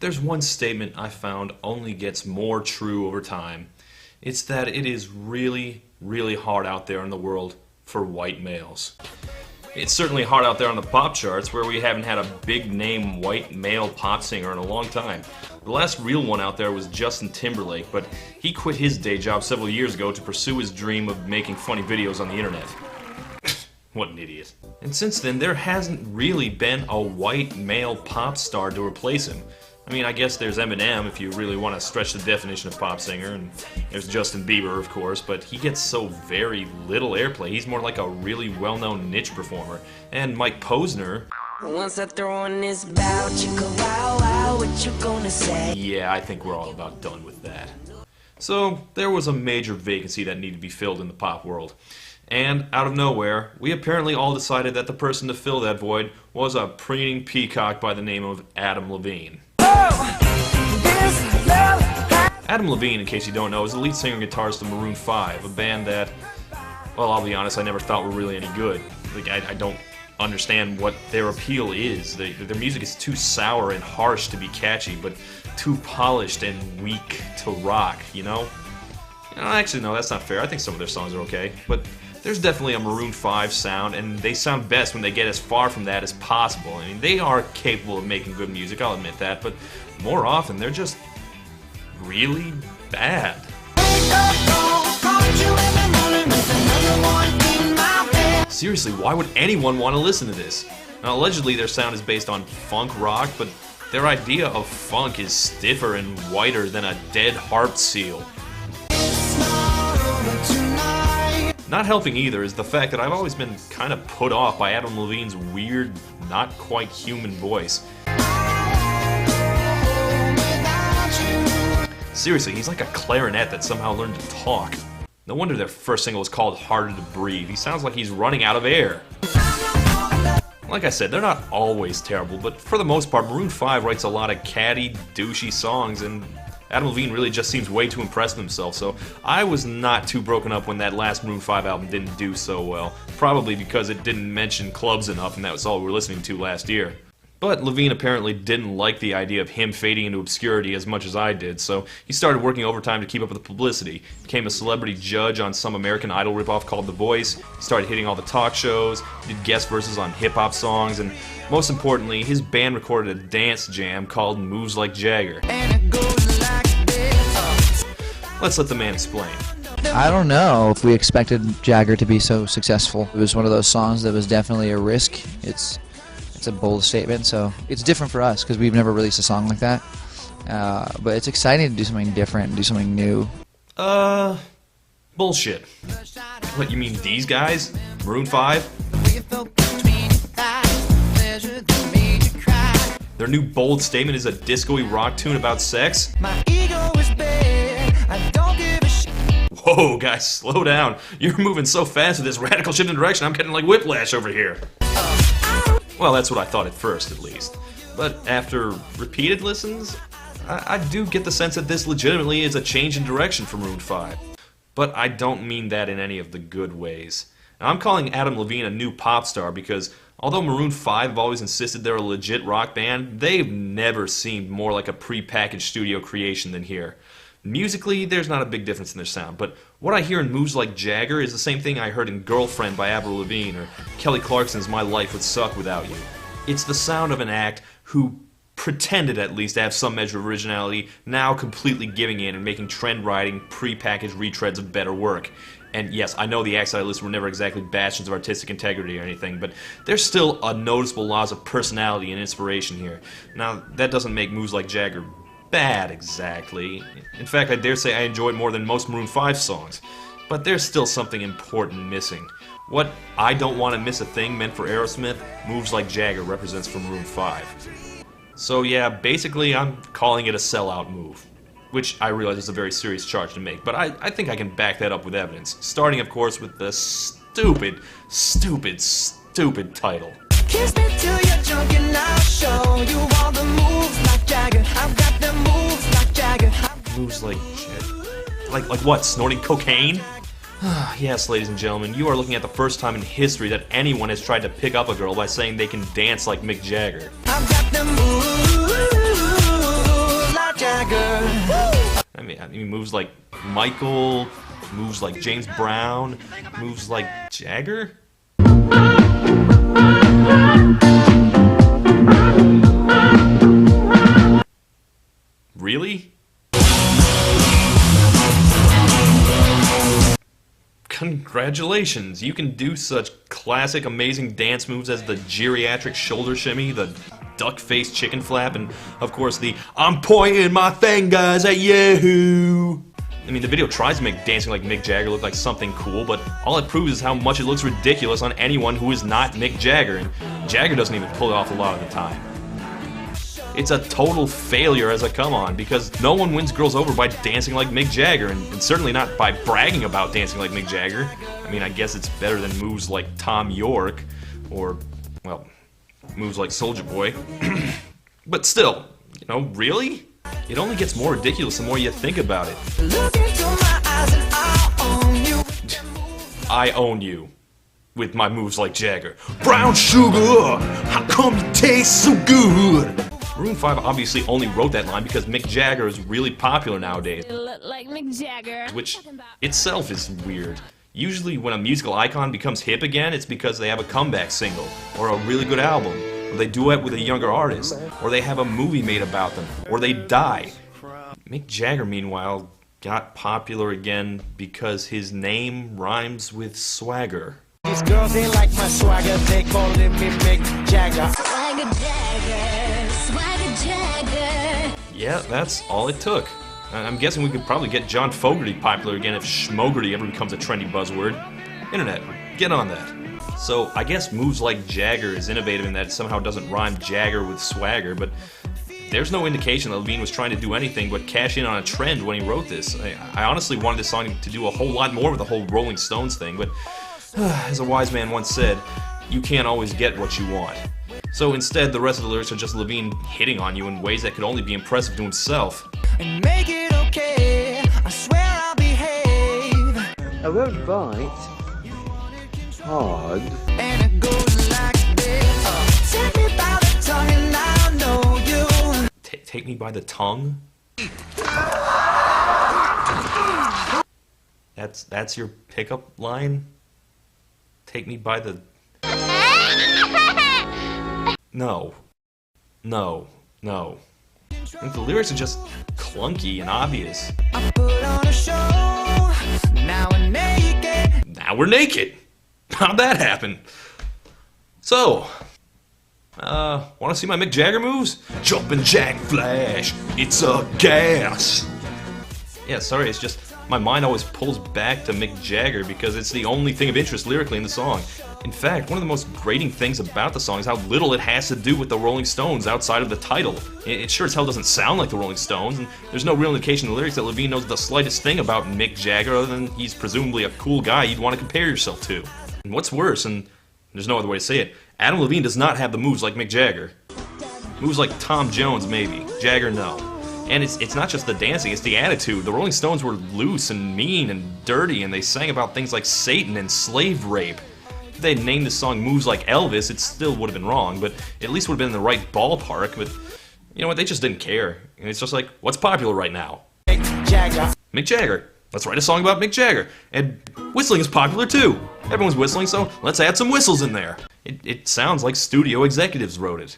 there's one statement I found only gets more true over time. It's that it is really, really hard out there in the world for white males. It's certainly hard out there on the pop charts, where we haven't had a big-name white male pop singer in a long time. The last real one out there was Justin Timberlake, but he quit his day job several years ago to pursue his dream of making funny videos on the internet. What an idiot. And since then, there hasn't really been a white male pop star to replace him. I mean, I guess there's Eminem if you really want to stretch the definition of pop singer, and there's Justin Bieber, of course, but he gets so very little airplay. He's more like a really well-known niche performer. And Mike Posner... Once I throw on this bow, chicka wow wow, what you gonna say? Yeah, I think we're all about done with that. So, there was a major vacancy that needed to be filled in the pop world. And, out of nowhere, we apparently all decided that the person to fill that void was a preening peacock by the name of Adam Levine. Adam Levine, in case you don't know, is the lead singer and guitarist of Maroon 5, a band that, well, I'll be honest, I never thought were really any good. Like, I don't understand what their appeal is. Their music is too sour and harsh to be catchy, but too polished and weak to rock, you know? Actually, no, that's not fair. I think some of their songs are okay, but there's definitely a Maroon 5 sound, and they sound best when they get as far from that as possible. I mean, they are capable of making good music, I'll admit that, but more often, they're just really bad. Seriously, why would anyone want to listen to this? Now, allegedly, their sound is based on funk rock, but their idea of funk is stiffer and whiter than a dead harp seal. Not helping either is the fact that I've always been kind of put off by Adam Levine's weird, not quite human voice. Seriously, he's like a clarinet that somehow learned to talk. No wonder their first single was called Harder to Breathe. He sounds like he's running out of air. Like I said, they're not always terrible, but for the most part, Maroon 5 writes a lot of catty, douchey songs, and Adam Levine really just seems way too impressed with himself, so I was not too broken up when that last Maroon 5 album didn't do so well. Probably because it didn't mention clubs enough, and that was all we were listening to last year. But Levine apparently didn't like the idea of him fading into obscurity as much as I did, so he started working overtime to keep up with the publicity. Became a celebrity judge on some American Idol ripoff called The Voice. He started hitting all the talk shows, did guest verses on hip-hop songs, and most importantly, his band recorded a dance jam called Moves Like Jagger. Let's let the man explain. I don't know if we expected Jagger to be so successful. It was one of those songs that was definitely a risk. It's a bold statement, so it's different for us because we've never released a song like that. But it's exciting to do something different, do something new. Bullshit. What, you mean these guys? Maroon 5? Their new bold statement is a disco-y rock tune about sex? Whoa, guys, slow down. You're moving so fast with this radical shift in direction, I'm getting like whiplash over here. Well, that's what I thought at first, at least. But after repeated listens, I do get the sense that this legitimately is a change in direction for Maroon 5. But I don't mean that in any of the good ways. Now, I'm calling Adam Levine a new pop star because although Maroon 5 have always insisted they're a legit rock band, they've never seemed more like a pre-packaged studio creation than here. Musically, there's not a big difference in their sound, but what I hear in Moves Like Jagger is the same thing I heard in Girlfriend by Avril Lavigne or Kelly Clarkson's My Life Would Suck Without You. It's the sound of an act who pretended at least to have some measure of originality, now completely giving in and making trend-riding, pre-packaged retreads of better work. And yes, I know the acts I listed were never exactly bastions of artistic integrity or anything, but there's still a noticeable loss of personality and inspiration here. Now, that doesn't make Moves Like Jagger bad, exactly. In fact, I dare say I enjoy it more than most Maroon 5 songs. But there's still something important missing. What I Don't Want to Miss a Thing meant for Aerosmith, Moves Like Jagger represents for Maroon 5. So yeah, basically I'm calling it a sellout move. Which I realize is a very serious charge to make, but I think I can back that up with evidence. Starting, of course, with the stupid title. Kiss me till you're drunk and I'll show you all the moves like Jagger. I've got the moves like Jagger. Moves like shit. Like what? Snorting cocaine? Yes, ladies and gentlemen, you are looking at the first time in history that anyone has tried to pick up a girl by saying they can dance like Mick Jagger. I've got the moves. I mean, moves like Michael, moves like James Brown, moves like Jagger? Really? Congratulations, you can do such classic, amazing dance moves as the geriatric shoulder shimmy, the duck-faced chicken flap, and of course the I'm pointing my fingers at you. I mean, the video tries to make dancing like Mick Jagger look like something cool, but all it proves is how much it looks ridiculous on anyone who is not Mick Jagger, and Jagger doesn't even pull it off a lot of the time. It's a total failure as a come-on, because no one wins girls over by dancing like Mick Jagger, and certainly not by bragging about dancing like Mick Jagger. I mean, I guess it's better than moves like Tom York, or, well, moves like Soulja Boy. But still, you know, really? It only gets more ridiculous the more you think about it. Look into my eyes and I'll own you. I own you. With my moves like Jagger. Brown sugar, how come you taste so good? Maroon 5 obviously only wrote that line because Mick Jagger is really popular nowadays. You look like Mick Jagger. Which itself is weird. Usually when a musical icon becomes hip again, it's because they have a comeback single, or a really good album, or they duet with a younger artist, or they have a movie made about them, or they die. Mick Jagger, meanwhile, got popular again because his name rhymes with swagger. These girls, they like my swagger, they calling me Mick Jagger. Swagger Jagger, Swagger Jagger. Yeah, that's all it took. I'm guessing we could probably get John Fogerty popular again if schmogerty ever becomes a trendy buzzword. Internet, get on that. So I guess moves like Jagger is innovative in that it somehow doesn't rhyme Jagger with swagger, but there's no indication that Levine was trying to do anything but cash in on a trend when he wrote this. I honestly wanted this song to do a whole lot more with the whole Rolling Stones thing, but as a wise man once said, you can't always get what you want. So instead, the rest of the lyrics are just Levine hitting on you in ways that could only be impressive to himself. And make it okay, I swear I'll behave. I won't bite. Todd. And it goes like this. Take me by the tongue and I'll know you. Take me by the tongue? That's your pickup line? Take me by the... No. No. No. I think the lyrics are just clunky and obvious. I put on a show, now we're naked. Now we're naked! How'd that happen? So, wanna see my Mick Jagger moves? Jumpin' Jack Flash, it's a gas! Yeah, sorry, it's just my mind always pulls back to Mick Jagger because it's the only thing of interest lyrically in the song. In fact, one of the most grating things about the song is how little it has to do with the Rolling Stones outside of the title. It sure as hell doesn't sound like the Rolling Stones, and there's no real indication in the lyrics that Levine knows the slightest thing about Mick Jagger other than he's presumably a cool guy you'd want to compare yourself to. And what's worse, and there's no other way to say it, Adam Levine does not have the moves like Mick Jagger. Moves like Tom Jones, maybe. Jagger, no. And it's not just the dancing, it's the attitude. The Rolling Stones were loose and mean and dirty, and they sang about things like Satan and slave rape. If they'd named the song Moves Like Elvis, it still would have been wrong, but at least would have been in the right ballpark. But you know what, they just didn't care. And it's just like, what's popular right now? Mick Jagger. Mick Jagger. Let's write a song about Mick Jagger. And whistling is popular too. Everyone's whistling, so let's add some whistles in there. It sounds like studio executives wrote it.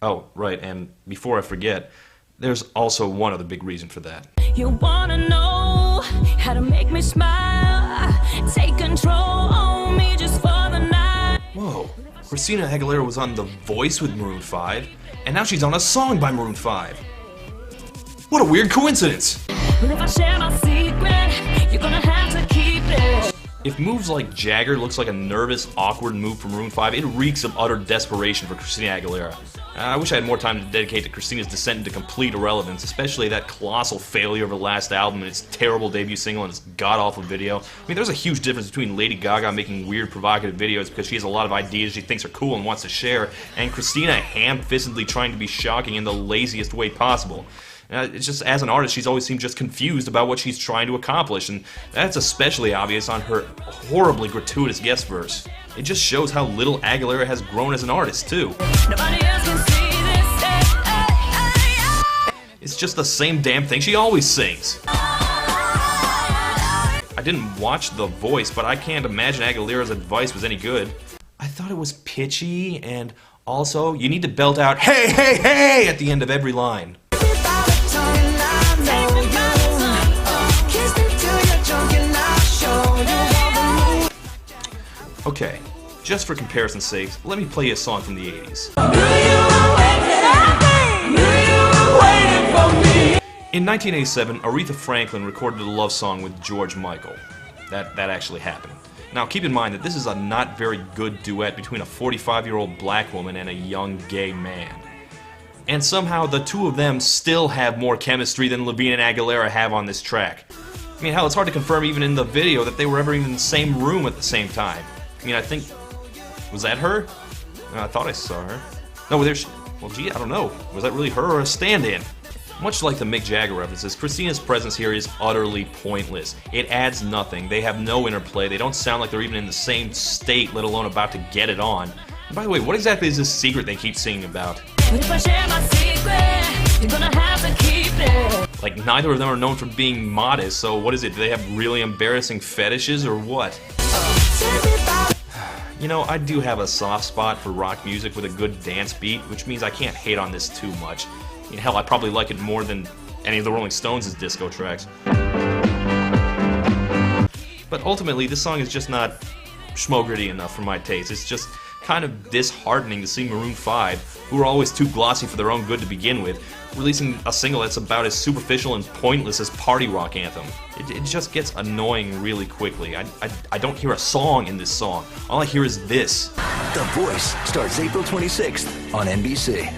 Oh, right, and before I forget, there's also one other big reason for that. You wanna know how to make me smile? Take control on me just for the night. Whoa, Christina Aguilera was on The Voice with Maroon 5, and now she's on a song by Maroon 5. What a weird coincidence! But if I share my secret, you're gonna have to keep it. If moves like Jagger looks like a nervous, awkward move from Maroon 5, it reeks of utter desperation for Christina Aguilera. I wish I had more time to dedicate to Christina's descent into complete irrelevance, especially that colossal failure of her last album and its terrible debut single and its god-awful video. I mean, there's a huge difference between Lady Gaga making weird, provocative videos because she has a lot of ideas she thinks are cool and wants to share, and Christina ham-fistedly trying to be shocking in the laziest way possible. It's just, as an artist, she's always seemed just confused about what she's trying to accomplish, and that's especially obvious on her horribly gratuitous guest verse. It just shows how little Aguilera has grown as an artist, too. Nobody else can see this. It's just the same damn thing she always sings. I didn't watch The Voice, but I can't imagine Aguilera's advice was any good. I thought it was pitchy, and also, you need to belt out, "Hey, hey, hey!" at the end of every line. Okay, just for comparison's sake, let me play you a song from the 80s. In 1987, Aretha Franklin recorded a love song with George Michael. That actually happened. Now keep in mind that this is a not very good duet between a 45-year-old black woman and a young gay man. And somehow the two of them still have more chemistry than Levine and Aguilera have on this track. I mean, hell, it's hard to confirm even in the video that they were ever even in the same room at the same time. I mean, I think... Was that her? I thought I saw her. No, there's... Well, gee, I don't know. Was that really her or a stand-in? Much like the Mick Jagger references, Christina's presence here is utterly pointless. It adds nothing. They have no interplay. They don't sound like they're even in the same state, let alone about to get it on. And by the way, what exactly is this secret they keep singing about? But if I share my secret, you're gonna have to keep it. Like, neither of them are known for being modest, so what is it? Do they have really embarrassing fetishes or what? You know, I do have a soft spot for rock music with a good dance beat, which means I can't hate on this too much. I mean, hell, I probably like it more than any of the Rolling Stones' disco tracks. But ultimately, this song is just not schmo-gritty enough for my taste. It's just kind of disheartening to see Maroon 5, who are always too glossy for their own good to begin with, releasing a single that's about as superficial and pointless as Party Rock Anthem. It just gets annoying really quickly. I don't hear a song in this song. All I hear is this. The Voice starts April 26th on NBC.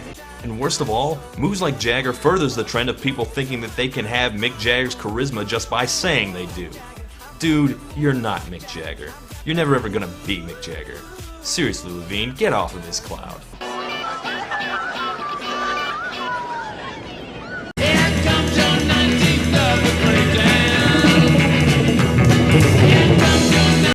And worst of all, moves like Jagger furthers the trend of people thinking that they can have Mick Jagger's charisma just by saying they do. Dude, you're not Mick Jagger. You're never ever gonna be Mick Jagger. Seriously, Levine, get off of this cloud.